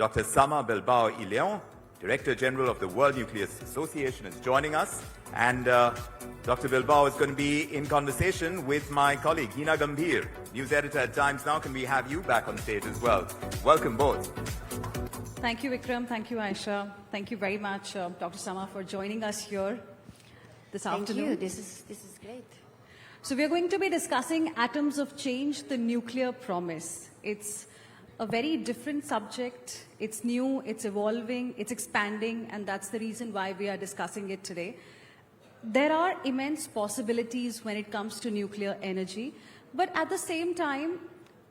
Dr. Sama Bilbao y Leon, Director General of the World Nuclear Association, is joining us. And Dr. Bilbao is going to be in conversation with my colleague, Heena Gambhir, news editor at Times Now. Can we have you back on stage as well? Welcome both. Thank you, Vikram. Thank you, Aisha. Thank you very much, Dr. Sama, for joining us here this afternoon. Thank you. This is great. So we are going to be discussing Atoms of Change, the nuclear promise. It's a very different subject. It's new, it's evolving, it's expanding, and that's the reason why we are discussing it today. There are immense possibilities when it comes to nuclear energy, but at the same time,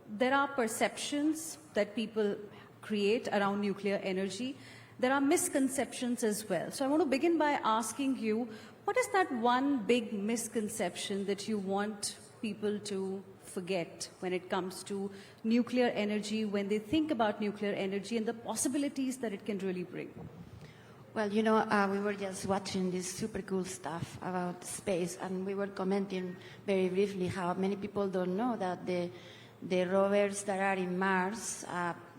there are perceptions that people create around nuclear energy. There are misconceptions as well. So I want to begin by asking you, what is that one big misconception that you want people to forget when it comes to nuclear energy, when they think about nuclear energy and the possibilities that it can really bring? Well, you know, we were just watching this super cool stuff about space, and we were commenting very briefly how many people don't know that the rovers that are in Mars,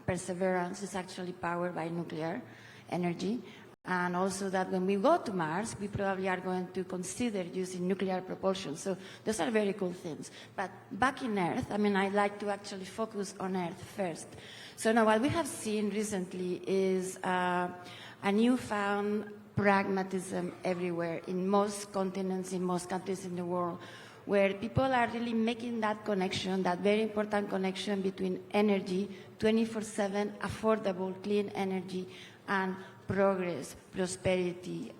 Perseverance, is actually powered by nuclear energy. And also that when we go to Mars, we probably are going to consider using nuclear propulsion. So those are very cool things. But back in Earth, I mean, I like to actually focus on Earth first. So now what we have seen recently is a newfound pragmatism everywhere, in most continents, in most countries in the world, where people are really making that connection, that very important connection between energy, 24/7, affordable, clean energy, and progress, prosperity,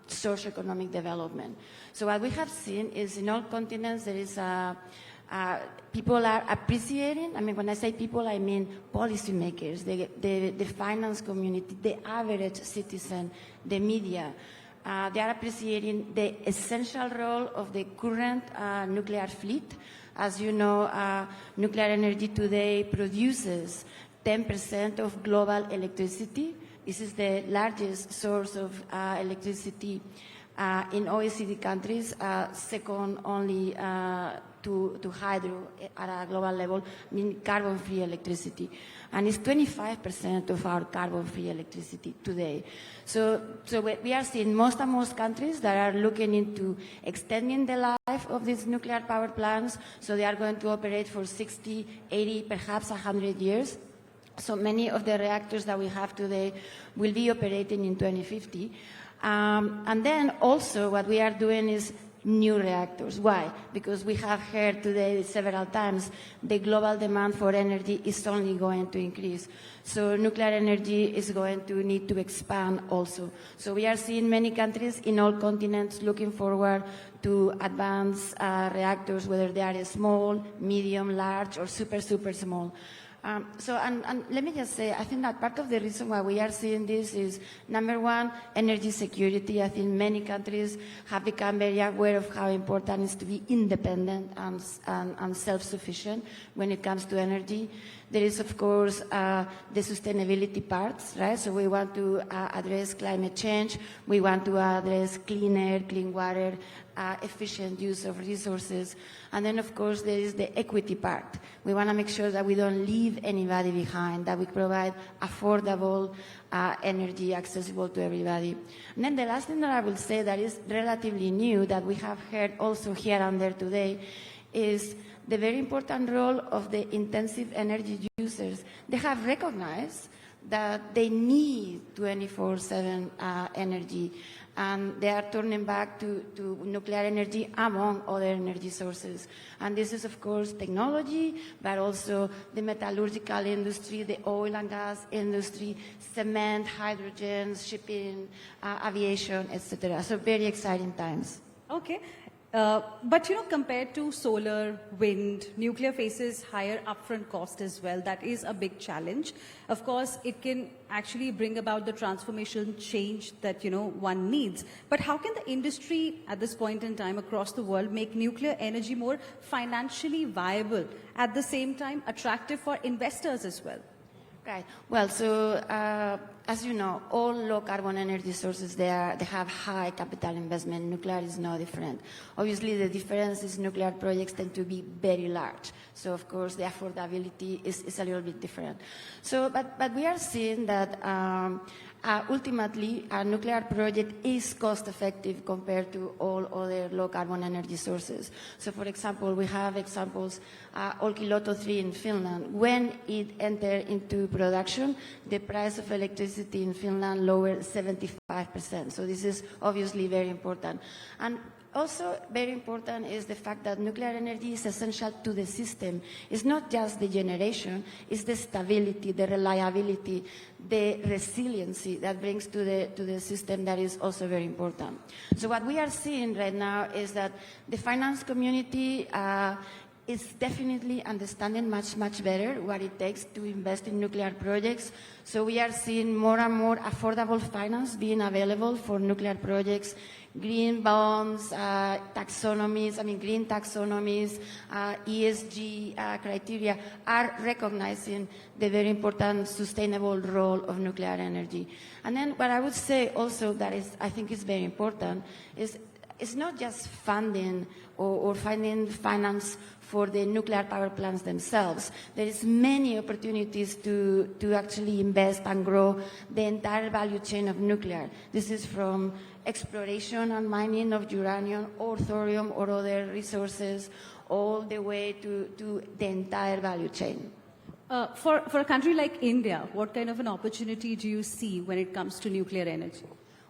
socio-economic development. So what we have seen is in all continents there is people are appreciating. I mean, when I say people, I mean policymakers, the finance community, the average citizen, the media. They are appreciating the essential role of the current nuclear fleet. As you know, nuclear energy today produces 10% of global electricity. This is the largest source of electricity in OECD countries, second only to hydro at a global level, meaning carbon-free electricity. And it's 25% of our carbon-free electricity today. So we are seeing most and most countries that are looking into extending the life of these nuclear power plants, so they are going to operate for 60, 80, perhaps 100 years. So many of the reactors that we have today will be operating in 2050. And then also what we are doing is new reactors. Why? Because we have heard today several times the global demand for energy is only going to increase. So nuclear energy is going to need to expand also. So we are seeing many countries in all continents looking forward to advanced reactors, whether they are small, medium, large, or super, super small. And let me just say, I think that part of the reason why we are seeing this is, number one, energy security. I think many countries have become very aware of how important it is to be independent and self-sufficient when it comes to energy. There is, of course, the sustainability parts, right? So we want to address climate change. We want to address clean air, clean water, efficient use of resources. And then, of course, there is the equity part. We want to make sure that we don't leave anybody behind, that we provide affordable energy accessible to everybody. And then the last thing that I will say that is relatively new, that we have heard also here and there today, is the very important role of the intensive energy users. They have recognized that they need 24/7 energy, and they are turning back to nuclear energy among other energy sources. And this is, of course, technology, but also the metallurgical industry, the oil and gas industry, cement, hydrogen, shipping, aviation, etc. So very exciting times. Okay. But, you know, compared to solar, wind, nuclear faces higher upfront cost as well. That is a big challenge. Of course, it can actually bring about the transformation change that, you know, one needs. But how can the industry at this point in time across the world make nuclear energy more financially viable, at the same time attractive for investors as well? Right. Well, so as you know, all low-carbon energy sources, they have high capital investment. Nuclear is no different. Obviously, the difference is nuclear projects tend to be very large. So, of course, the affordability is a little bit different. So, but we are seeing that ultimately, a nuclear project is cost-effective compared to all other low-carbon energy sources. So, for example, we have examples, Olkiluoto 3 in Finland. When it entered into production, the price of electricity in Finland lowered 75%. So this is obviously very important. And also very important is the fact that nuclear energy is essential to the system. It's not just the generation, it's the stability, the reliability, the resiliency that brings to the system that is also very important. So what we are seeing right now is that the finance community is definitely understanding much better what it takes to invest in nuclear projects. So we are seeing more and more affordable finance being available for nuclear projects. Green bonds, taxonomies, green taxonomies, ESG criteria are recognizing the very important sustainable role of nuclear energy. And then what I would say also that I think is very important is it's not just funding or finding finance for the nuclear power plants themselves. There is many opportunities to actually invest and grow the entire value chain of nuclear. This is from exploration and mining of uranium or thorium or other resources all the way to the entire value chain. For a country like India, what kind of an opportunity do you see when it comes to nuclear energy?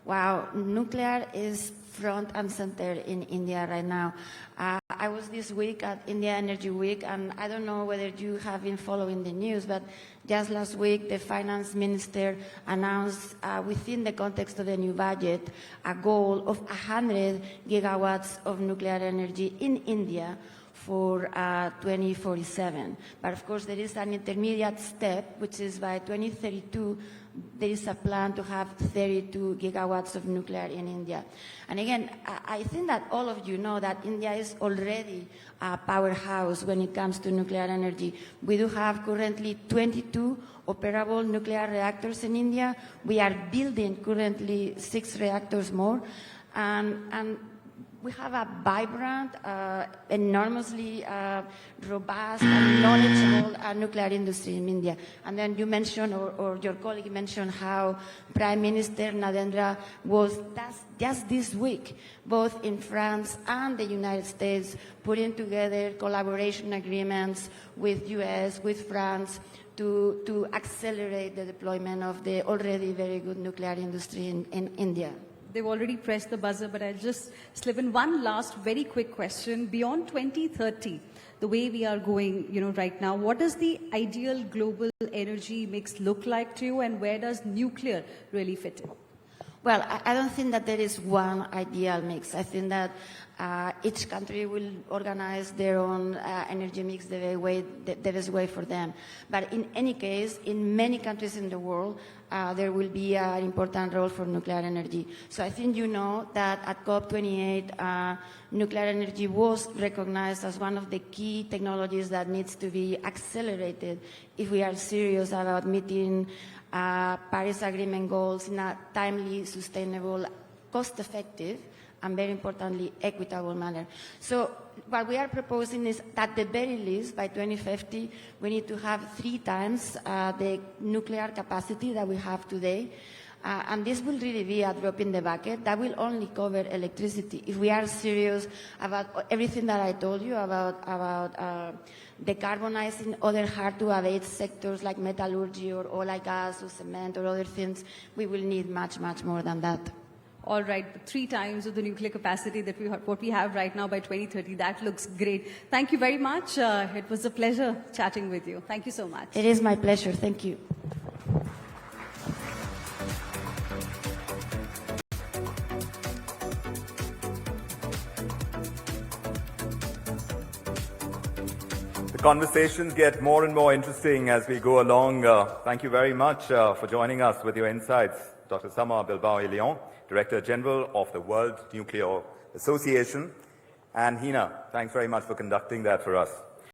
Wow, nuclear is front and center in India right now. I was this week at India Energy Week, and I don't know whether you have been following the news, but just last week the finance minister announced within the context of the new budget a goal of 100 gigawatts of nuclear energy in India for 2047. But of course there is an intermediate step, which is by 2032 there is a plan to have 32 gigawatts of nuclear in India. And again, I think that all of you know that India is already a powerhouse when it comes to nuclear energy. We do have currently 22 operable nuclear reactors in India. We are building currently 6 reactors more. And we have a vibrant, enormously robust and knowledgeable nuclear industry in India. And then you mentioned, or your colleague mentioned, how Prime Minister Narendra was just this week, both in France and the United States, putting together collaboration agreements with US, with France, to accelerate the deployment of the already very good nuclear industry in India. They've already pressed the buzzer, but I'll just slip in one last very quick question. Beyond 2030, the way we are going, right now, what does the ideal global energy mix look like to you, and where does nuclear really fit in? Well, I don't think that there is one ideal mix. I think that each country will organize their own energy mix the best way for them. But in any case, in many countries in the world, there will be an important role for nuclear energy. So I think you know that at COP28, nuclear energy was recognized as one of the key technologies that needs to be accelerated if we are serious about meeting Paris Agreement goals in a timely, sustainable, cost-effective, and very importantly, equitable manner. So what we are proposing is that at the very least, by 2050, we need to have 3 times the nuclear capacity that we have today. And this will really be a drop in the bucket. That will only cover electricity. If we are serious about everything that I told you about decarbonizing other hard-to-abate sectors like metallurgy or oil and gas or cement or other things, we will need much more than that. All right, 3 times of the nuclear capacity that what we have right now by 2030. That looks great. Thank you very much. It was a pleasure chatting with you. Thank you so much. It is my pleasure. Thank you. The conversations get more and more interesting as we go along. Thank you very much for joining us with your insights, Dr. Sama Bilbao y Leon, Director General of the World Nuclear Association. And Heena, thanks very much for conducting that for us.